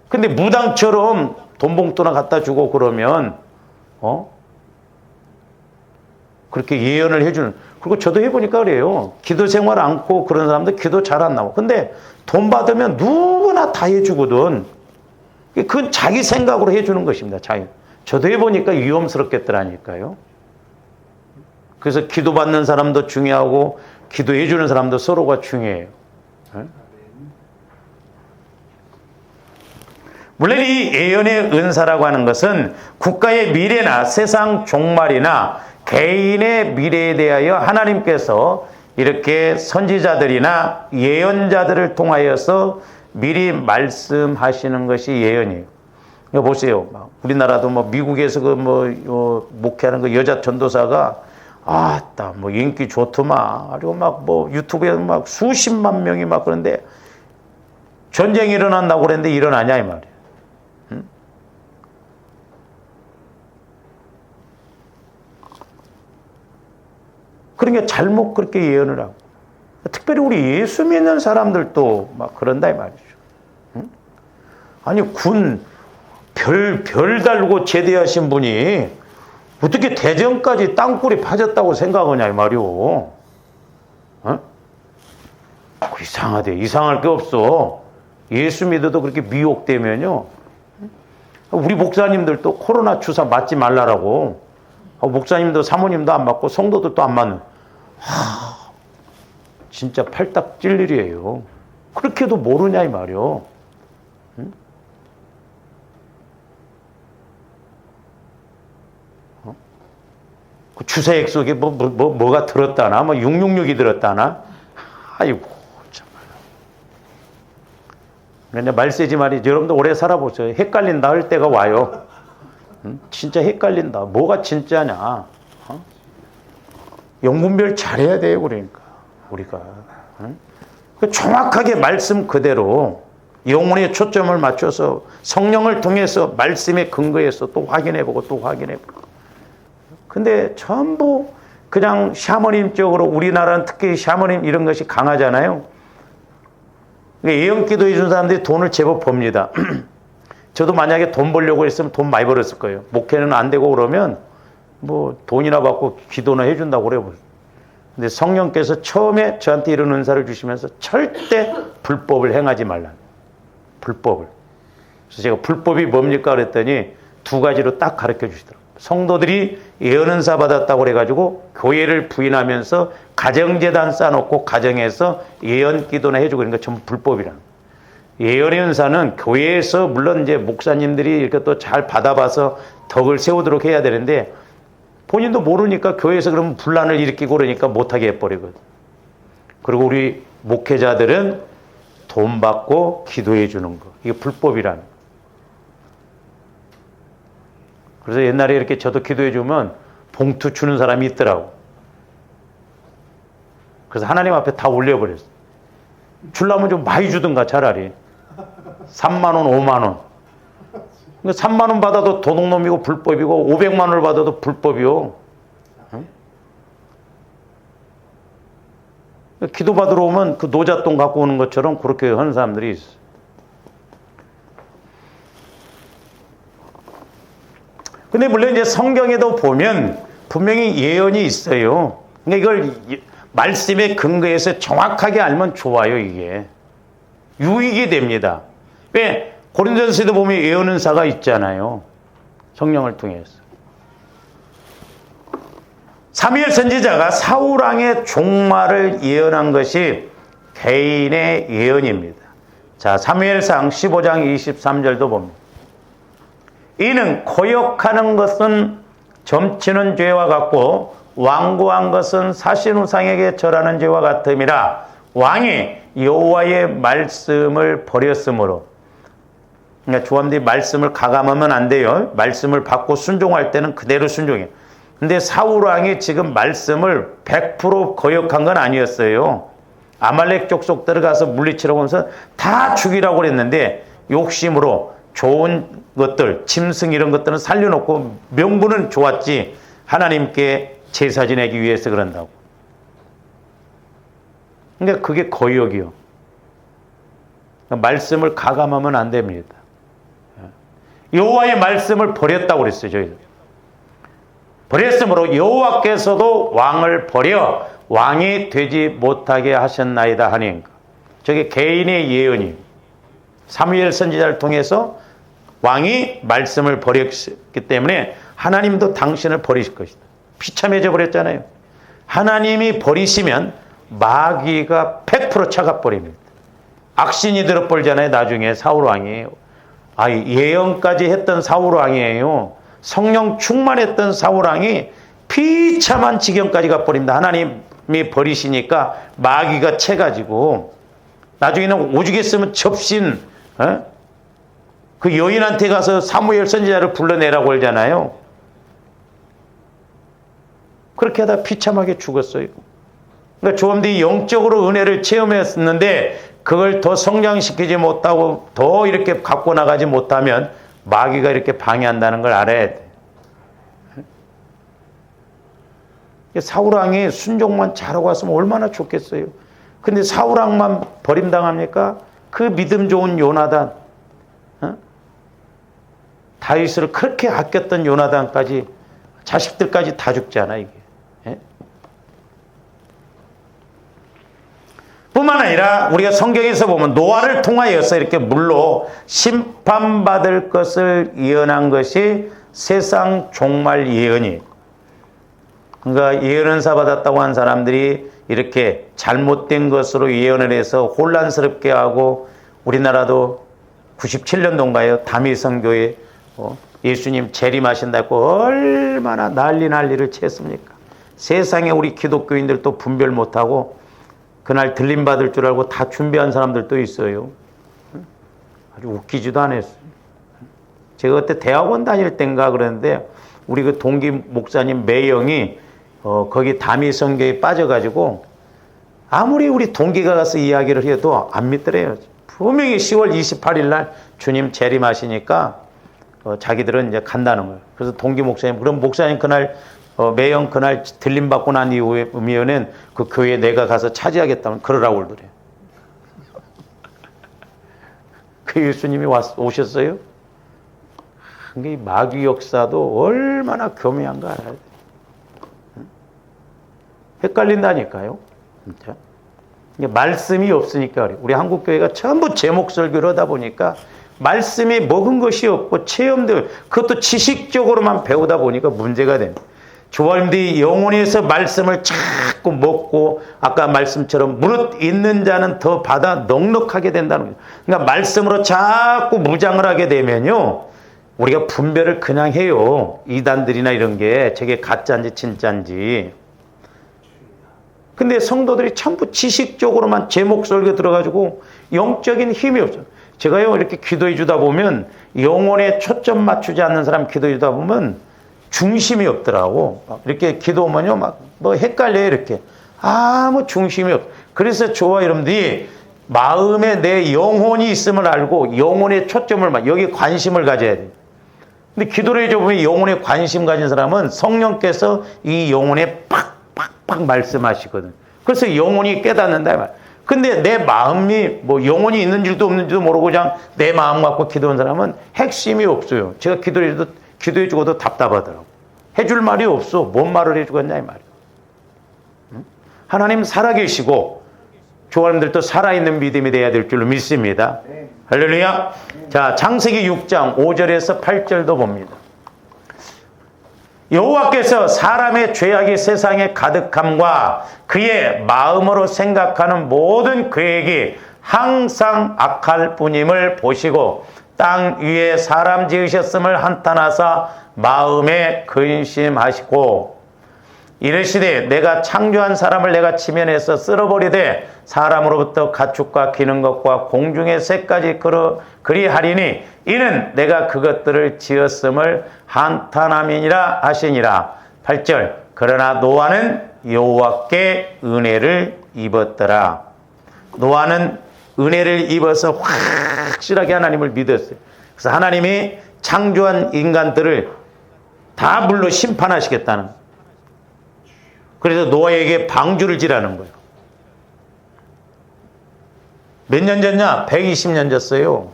근데 무당처럼 돈 봉투나 갖다 주고 그러면 그렇게 예언을 해주는. 그리고 저도 해보니까 그래요. 기도 생활 않고 그런 사람들 기도 잘 안 나와. 근데 돈 받으면 누구나 다 해주거든. 그건 자기 생각으로 해주는 것입니다. 저도 해보니까 위험스럽겠더라니까요. 그래서 기도 받는 사람도 중요하고 기도해주는 사람도 서로가 중요해요. 물론 이 예언의 은사라고 하는 것은 국가의 미래나 세상 종말이나 개인의 미래에 대하여 하나님께서 이렇게 선지자들이나 예언자들을 통하여서 미리 말씀하시는 것이 예언이에요. 이거 보세요. 우리나라도 미국에서 목회하는 그 여자 전도사가 인기 좋더만. 그리고 유튜브에 수십만 명이 그런데 전쟁이 일어난다고 그랬는데 일어나냐 이 말이에요. 그러니까 잘못 그렇게 예언을 하고, 특별히 우리 예수 믿는 사람들도 그런다 이 말이죠. 아니 별 달고 제대하신 분이 어떻게 대전까지 땅굴이 파졌다고 생각하냐 이 말이오. 이상하대. 이상할 게 없어. 예수 믿어도 그렇게 미혹되면요, 우리 목사님들도 코로나 주사 맞지 말라라고, 목사님도 사모님도 안 맞고 성도들도 안 맞는, 진짜 팔딱 찔 일이에요. 그렇게도 모르냐 이 말이요. 그 주사 액속에 뭐가 들었다나, 666이 들었다나. 아이고 정말. 근데 말세지 말이지. 여러분들 오래 살아보세요. 헷갈린다 할 때가 와요. 진짜 헷갈린다. 뭐가 진짜냐. 영분별 잘해야 돼요. 그러니까 우리가 정확하게 말씀 그대로 영혼의 초점을 맞춰서 성령을 통해서 말씀에 근거해서 또 확인해보고 또 확인해보고. 근데 전부 그냥 샤머님 쪽으로, 우리나라는 특히 샤머님 이런 것이 강하잖아요. 예언 기도해 준 사람들이 돈을 제법 법니다. 저도 만약에 돈 벌려고 했으면 돈 많이 벌었을 거예요. 목회는 안 되고 그러면 뭐 돈이나 받고 기도나 해준다고 그래요. 근데 성령께서 처음에 저한테 이런 은사를 주시면서 절대 불법을 행하지 말라. 불법을. 그래서 제가 불법이 뭡니까 그랬더니 두 가지로 딱 가르쳐 주시더라고요. 성도들이 예언은사 받았다고 그래가지고 교회를 부인하면서 가정재단 쌓아놓고 가정에서 예언 기도나 해주고 그런 거 전부 불법이라는 거예요. 예언의 은사는 교회에서 물론 이제 목사님들이 이렇게 또 잘 받아봐서 덕을 세우도록 해야 되는데 본인도 모르니까 교회에서 그러면 분란을 일으키고 그러니까 못하게 해버리거든. 그리고 우리 목회자들은 돈 받고 기도해 주는 거. 이게 불법이라는 거. 그래서 옛날에 이렇게 저도 기도해 주면 봉투 주는 사람이 있더라고. 그래서 하나님 앞에 다 올려버렸어. 주려면 좀 많이 주든가 차라리. 3만 원, 5만 원. 3만 원 받아도 도둑놈이고 불법이고 500만 원을 받아도 불법이요. 응? 기도 받으러 오면 그 노잣돈 갖고 오는 것처럼 그렇게 하는 사람들이 있어. 근데 물론 이제 성경에도 보면 분명히 예언이 있어요. 그러니까 이걸 말씀에 근거해서 정확하게 알면 좋아요, 이게. 유익이 됩니다. 왜? 고린도전서에도 보면 예언은사가 있잖아요. 성령을 통해서. 사무엘 선지자가 사울 왕의 종말을 예언한 것이 개인의 예언입니다. 자, 사무엘상 15장 23절도 봅니다. 이는 거역하는 것은 점치는 죄와 같고 완고한 것은 사신우상에게 절하는 죄와 같음이라. 왕이 여호와의 말씀을 버렸으므로. 그러니까 조함들이 말씀을 가감하면 안 돼요. 말씀을 받고 순종할 때는 그대로 순종해요. 근데 사울 왕이 지금 말씀을 100% 거역한 건 아니었어요. 아말렉 족속들을 가서 물리치라고 하면서 다 죽이라고 그랬는데 욕심으로 좋은 것들, 짐승 이런 것들은 살려놓고 명분은 좋았지 하나님께 제사 지내기 위해서 그런다고. 그러니까 그게 거역이요. 그러니까 말씀을 가감하면 안 됩니다. 여호와의 말씀을 버렸다고 그랬어요. 저희들. 버렸으므로 여호와께서도 왕을 버려 왕이 되지 못하게 하셨나이다 하니까. 저게 개인의 예언이에요. 사무엘 선지자를 통해서 왕이 말씀을 버렸기 때문에 하나님도 당신을 버리실 것이다. 비참해져 버렸잖아요. 하나님이 버리시면 마귀가 100% 차갑버립니다. 악신이 들어버리잖아요. 나중에 사울 왕이. 예언까지 했던 사울 왕이에요. 성령 충만했던 사울 왕이 비참한 지경까지 가버립니다. 하나님이 버리시니까 마귀가 채가지고 나중에는 오죽했으면 접신 그 여인한테 가서 사무엘 선지자를 불러내라고 하잖아요. 그렇게 하다 비참하게 죽었어요. 그러니까 조함들이 영적으로 은혜를 체험했었는데 그걸 더 성장시키지 못하고 더 이렇게 갖고 나가지 못하면 마귀가 이렇게 방해한다는 걸 알아야 돼. 사울왕이 순종만 잘하고 왔으면 얼마나 좋겠어요. 근데 사울왕만 버림당합니까? 그 믿음 좋은 요나단, 다윗을 그렇게 아꼈던 요나단까지, 자식들까지 다 죽잖아 이게. 뿐만 아니라 우리가 성경에서 보면 노아를 통하여서 이렇게 물로 심판받을 것을 예언한 것이 세상 종말 예언이. 그러니까 예언은사 받았다고 한 사람들이 이렇게 잘못된 것으로 예언을 해서 혼란스럽게 하고, 우리나라도 97년도인가요? 다미성교회 예수님 재림하신다고 얼마나 난리를 쳤습니까? 세상에 우리 기독교인들도 분별 못하고 그날 들림받을 줄 알고 다 준비한 사람들도 있어요. 아주 웃기지도 않았어요. 제가 그때 대학원 다닐 땐가 그랬는데 우리 그 동기 목사님 매형이 거기 다미성교에 빠져가지고 아무리 우리 동기가 가서 이야기를 해도 안 믿더래요. 분명히 10월 28일 날 주님 재림하시니까 자기들은 이제 간다는 거예요. 그래서 동기 목사님, 그럼 목사님 그날 매형 그날 들림 받고 난 이후에는 그 교회에 내가 가서 차지하겠다면 그러라고 그러더래요. 그 예수님이 오셨어요? 참, 이 마귀 역사도 얼마나 교묘한가 알아야 돼. 헷갈린다니까요. 진짜. 말씀이 없으니까 우리 한국교회가 전부 제목설교를 하다 보니까 말씀이 먹은 것이 없고 체험들, 그것도 지식적으로만 배우다 보니까 문제가 됩니다. 조화님들이 영혼에서 말씀을 자꾸 먹고 아까 말씀처럼 무릇 있는 자는 더 받아 넉넉하게 된다는 거예요. 그러니까 말씀으로 자꾸 무장을 하게 되면요, 우리가 분별을 그냥 해요. 이단들이나 이런 게 저게 가짜인지 진짜인지. 근데 성도들이 전부 지식적으로만 제목 설교 들어가지고 영적인 힘이 없어요. 제가요, 이렇게 기도해 주다 보면 영혼에 초점 맞추지 않는 사람 기도해 주다 보면 중심이 없더라고. 이렇게 기도하면요, 막 뭐 헷갈려요, 이렇게. 아무 중심이 없어. 그래서 저와 여러분들이 마음에 내 영혼이 있음을 알고 영혼의 초점을, 여기 관심을 가져야 돼요. 근데 기도를 해줘 보면 영혼에 관심 가진 사람은 성령께서 이 영혼에 팍팍팍 말씀하시거든. 그래서 영혼이 깨닫는다 말. 근데 내 마음이 뭐 영혼이 있는 줄도 없는 줄도 모르고 그냥 내 마음 갖고 기도한 사람은 핵심이 없어요. 제가 기도해 주고도 답답하더라고. 해줄 말이 없어. 뭔 말을 해주겠냐 이 말이야. 하나님 살아계시고 조화님들도 살아있는 믿음이 돼야 될 줄로 믿습니다. 할렐루야. 자, 창세기 6장 5절에서 8절도 봅니다. 여호와께서 사람의 죄악이 세상에 가득함과 그의 마음으로 생각하는 모든 계획이 항상 악할 뿐임을 보시고 땅 위에 사람 지으셨음을 한탄하사 마음에 근심하시고 이르시되 내가 창조한 사람을 내가 지면에서 쓸어버리되 사람으로부터 가축과 기는 것과 공중의 새까지 그리하리니 이는 내가 그것들을 지었음을 한탄함이니라 하시니라. 8절 그러나 노아는 여호와께 은혜를 입었더라. 노아는 은혜를 입어서 확실하게 하나님을 믿었어요. 그래서 하나님이 창조한 인간들을 다 물로 심판하시겠다는 거예요. 그래서 노아에게 방주를 지라는 거예요. 몇 년 졌냐? 120년 졌어요.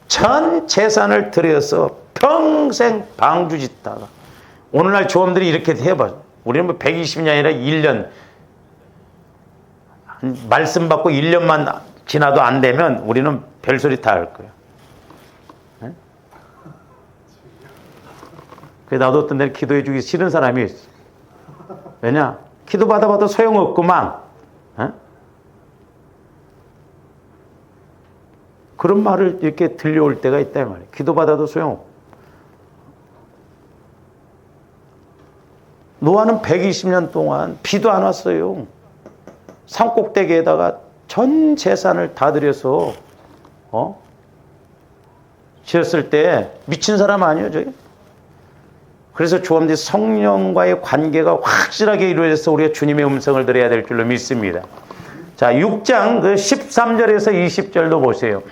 전 재산을 들여서 평생 방주 짓다가 오늘날 조험들이 이렇게 해봐. 우리는 뭐 120년이 아니라 1년 말씀 받고 1년만 지나도 안 되면 우리는 별소리 다 할 거예요. 네? 그래서 나도 어떤 데는 기도해 주기 싫은 사람이 있어. 왜냐? 기도 받아봐도 소용없구만. 네? 그런 말을 이렇게 들려올 때가 있단 말이에요. 기도 받아도 소용없고. 노아는 120년 동안 비도 안 왔어요. 산꼭대기에다가 전 재산을 다 들여서 지었을 때 미친 사람 아니에요, 저게? 그래서 조함지 성령과의 관계가 확실하게 이루어져서 우리가 주님의 음성을 들어야 될 줄로 믿습니다. 자, 6장 13절에서 20절도 보세요.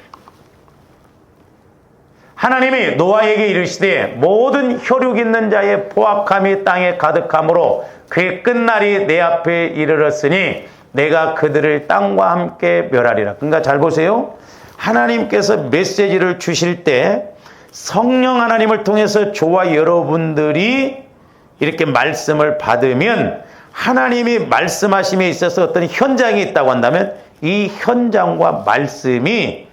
하나님이 노아에게 이르시되 모든 혈육 있는 자의 포악함이 땅에 가득함으로 그의 끝날이 내 앞에 이르렀으니 내가 그들을 땅과 함께 멸하리라. 그러니까 잘 보세요. 하나님께서 메시지를 주실 때 성령 하나님을 통해서 저와 여러분들이 이렇게 말씀을 받으면 하나님이 말씀하심에 있어서 어떤 현장이 있다고 한다면 이 현장과 말씀이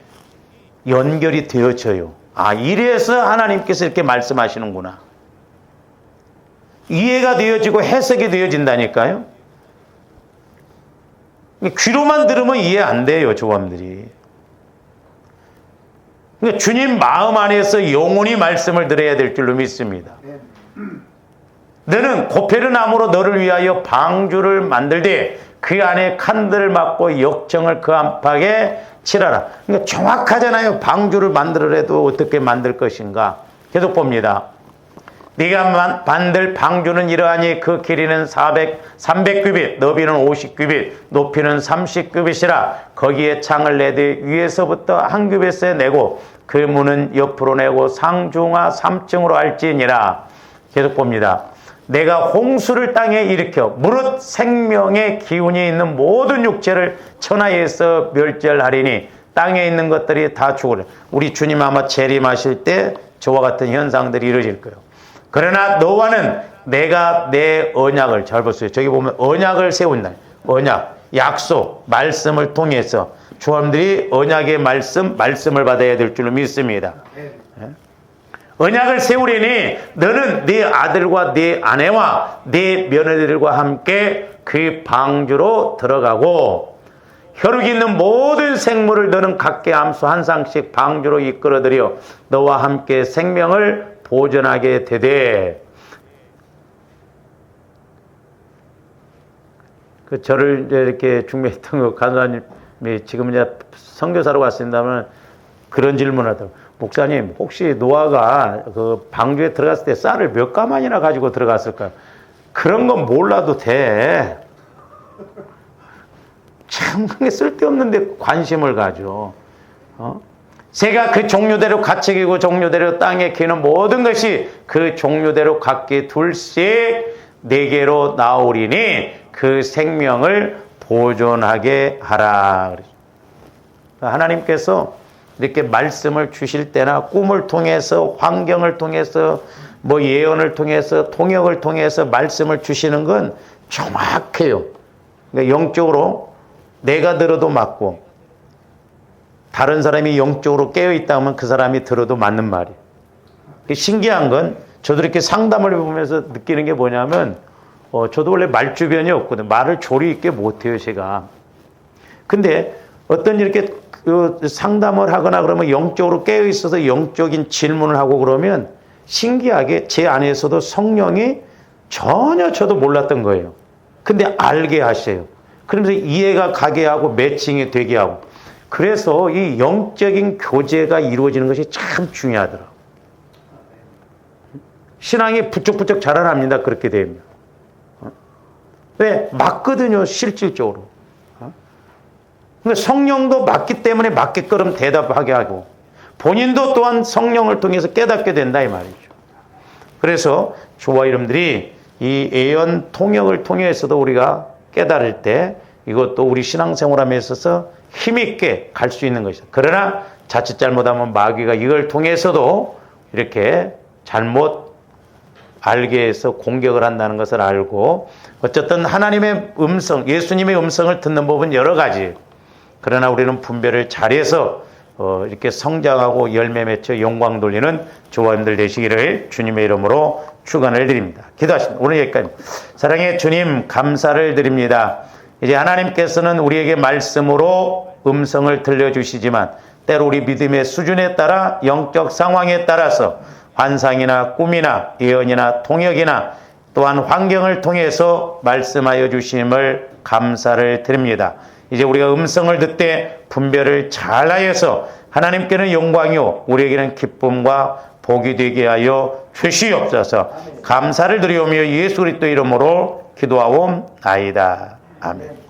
연결이 되어져요. 아, 이래서 하나님께서 이렇게 말씀하시는구나. 이해가 되어지고 해석이 되어진다니까요. 귀로만 들으면 이해 안 돼요, 조함들이. 그러니까 주님 마음 안에서 영원히 말씀을 들어야 될 줄로 믿습니다. 너는 고페르나무로 너를 위하여 방주를 만들되 그 안에 칸들을 막고 역청을 그 안팎에 칠하라. 그러니까 정확하잖아요. 방주를 만들어도 어떻게 만들 것인가. 계속 봅니다. 네가 만들 방주는 이러하니 그 길이는 300규빗, 너비는 50규빗, 높이는 30규빗이라. 거기에 창을 내되 위에서부터 한 규빗에 내고 그 문은 옆으로 내고 상중하 3층으로 할지니라. 계속 봅니다. 내가 홍수를 땅에 일으켜 무릇 생명의 기운이 있는 모든 육체를 천하에서 멸절하리니 땅에 있는 것들이 다 죽으려. 우리 주님 아마 재림하실 때 저와 같은 현상들이 이루어질 거예요. 그러나 너와는 내가 내 언약을, 잘 보세요. 저기 보면 언약을 세운다. 언약, 약속, 말씀을 통해서 주님들이 언약의 말씀을 받아야 될 줄로 믿습니다. 언약을 세우려니 너는 네 아들과 네 아내와 네 며느리들과 함께 그 방주로 들어가고 혈육이 있는 모든 생물을 너는 각기 암소 한 쌍씩 방주로 이끌어들여 너와 함께 생명을 보존하게 되되. 그 저를 이제 이렇게 중매했던 그 간사님이 지금 이제 선교사로 왔습니다만 그런 질문을 하더라고요. 목사님, 혹시 노아가 그 방주에 들어갔을 때 쌀을 몇 가만이나 가지고 들어갔을까요? 그런 건 몰라도 돼. 참 그게 쓸데없는데 관심을 가져. 새가 그 종류대로 가축이고 종류대로 땅에 기는 모든 것이 그 종류대로 각기 둘씩 네개로 나오리니 그 생명을 보존하게 하라. 하나님께서 이렇게 말씀을 주실 때나 꿈을 통해서 환경을 통해서 뭐 예언을 통해서 통역을 통해서 말씀을 주시는 건 정확해요. 그러니까 영적으로 내가 들어도 맞고 다른 사람이 영적으로 깨어있다면 그 사람이 들어도 맞는 말이에요. 신기한 건 저도 이렇게 상담을 해보면서 느끼는 게 뭐냐면 저도 원래 말주변이 없거든요. 말을 조리 있게 못해요, 제가. 근데 어떤 이렇게 상담을 하거나 그러면 영적으로 깨어있어서 영적인 질문을 하고 그러면 신기하게 제 안에서도 성령이 전혀 저도 몰랐던 거예요. 근데 알게 하셔요. 그러면서 이해가 가게 하고 매칭이 되게 하고. 그래서 이 영적인 교제가 이루어지는 것이 참 중요하더라고요. 신앙이 부쩍부쩍 자라납니다. 그렇게 되면. 왜? 맞거든요. 실질적으로. 그러니까 성령도 맞기 때문에 맞게끔 대답하게 하고 본인도 또한 성령을 통해서 깨닫게 된다 이 말이죠. 그래서 저와 여러분들이 이 예언 통역을 통해서도 우리가 깨달을 때 이것도 우리 신앙생활함에 있어서 힘있게 갈 수 있는 것이다. 그러나 자칫 잘못하면 마귀가 이걸 통해서도 이렇게 잘못 알게 해서 공격을 한다는 것을 알고 어쨌든 하나님의 음성, 예수님의 음성을 듣는 법은 여러 가지. 그러나 우리는 분별을 잘해서 이렇게 성장하고 열매 맺혀 영광 돌리는 조화님들 되시기를 주님의 이름으로 축원을 드립니다. 기도하십니다. 오늘 여기까지. 사랑의 주님 감사를 드립니다. 이제 하나님께서는 우리에게 말씀으로 음성을 들려주시지만 때로 우리 믿음의 수준에 따라 영적 상황에 따라서 환상이나 꿈이나 예언이나 통역이나 또한 환경을 통해서 말씀하여 주심을 감사를 드립니다. 이제 우리가 음성을 듣되 분별을 잘하여서 하나님께는 영광이요 우리에게는 기쁨과 복이 되게 하여 주시옵소서. 감사를 드리오며 예수 그리스도 이름으로 기도하옵나이다. 아멘.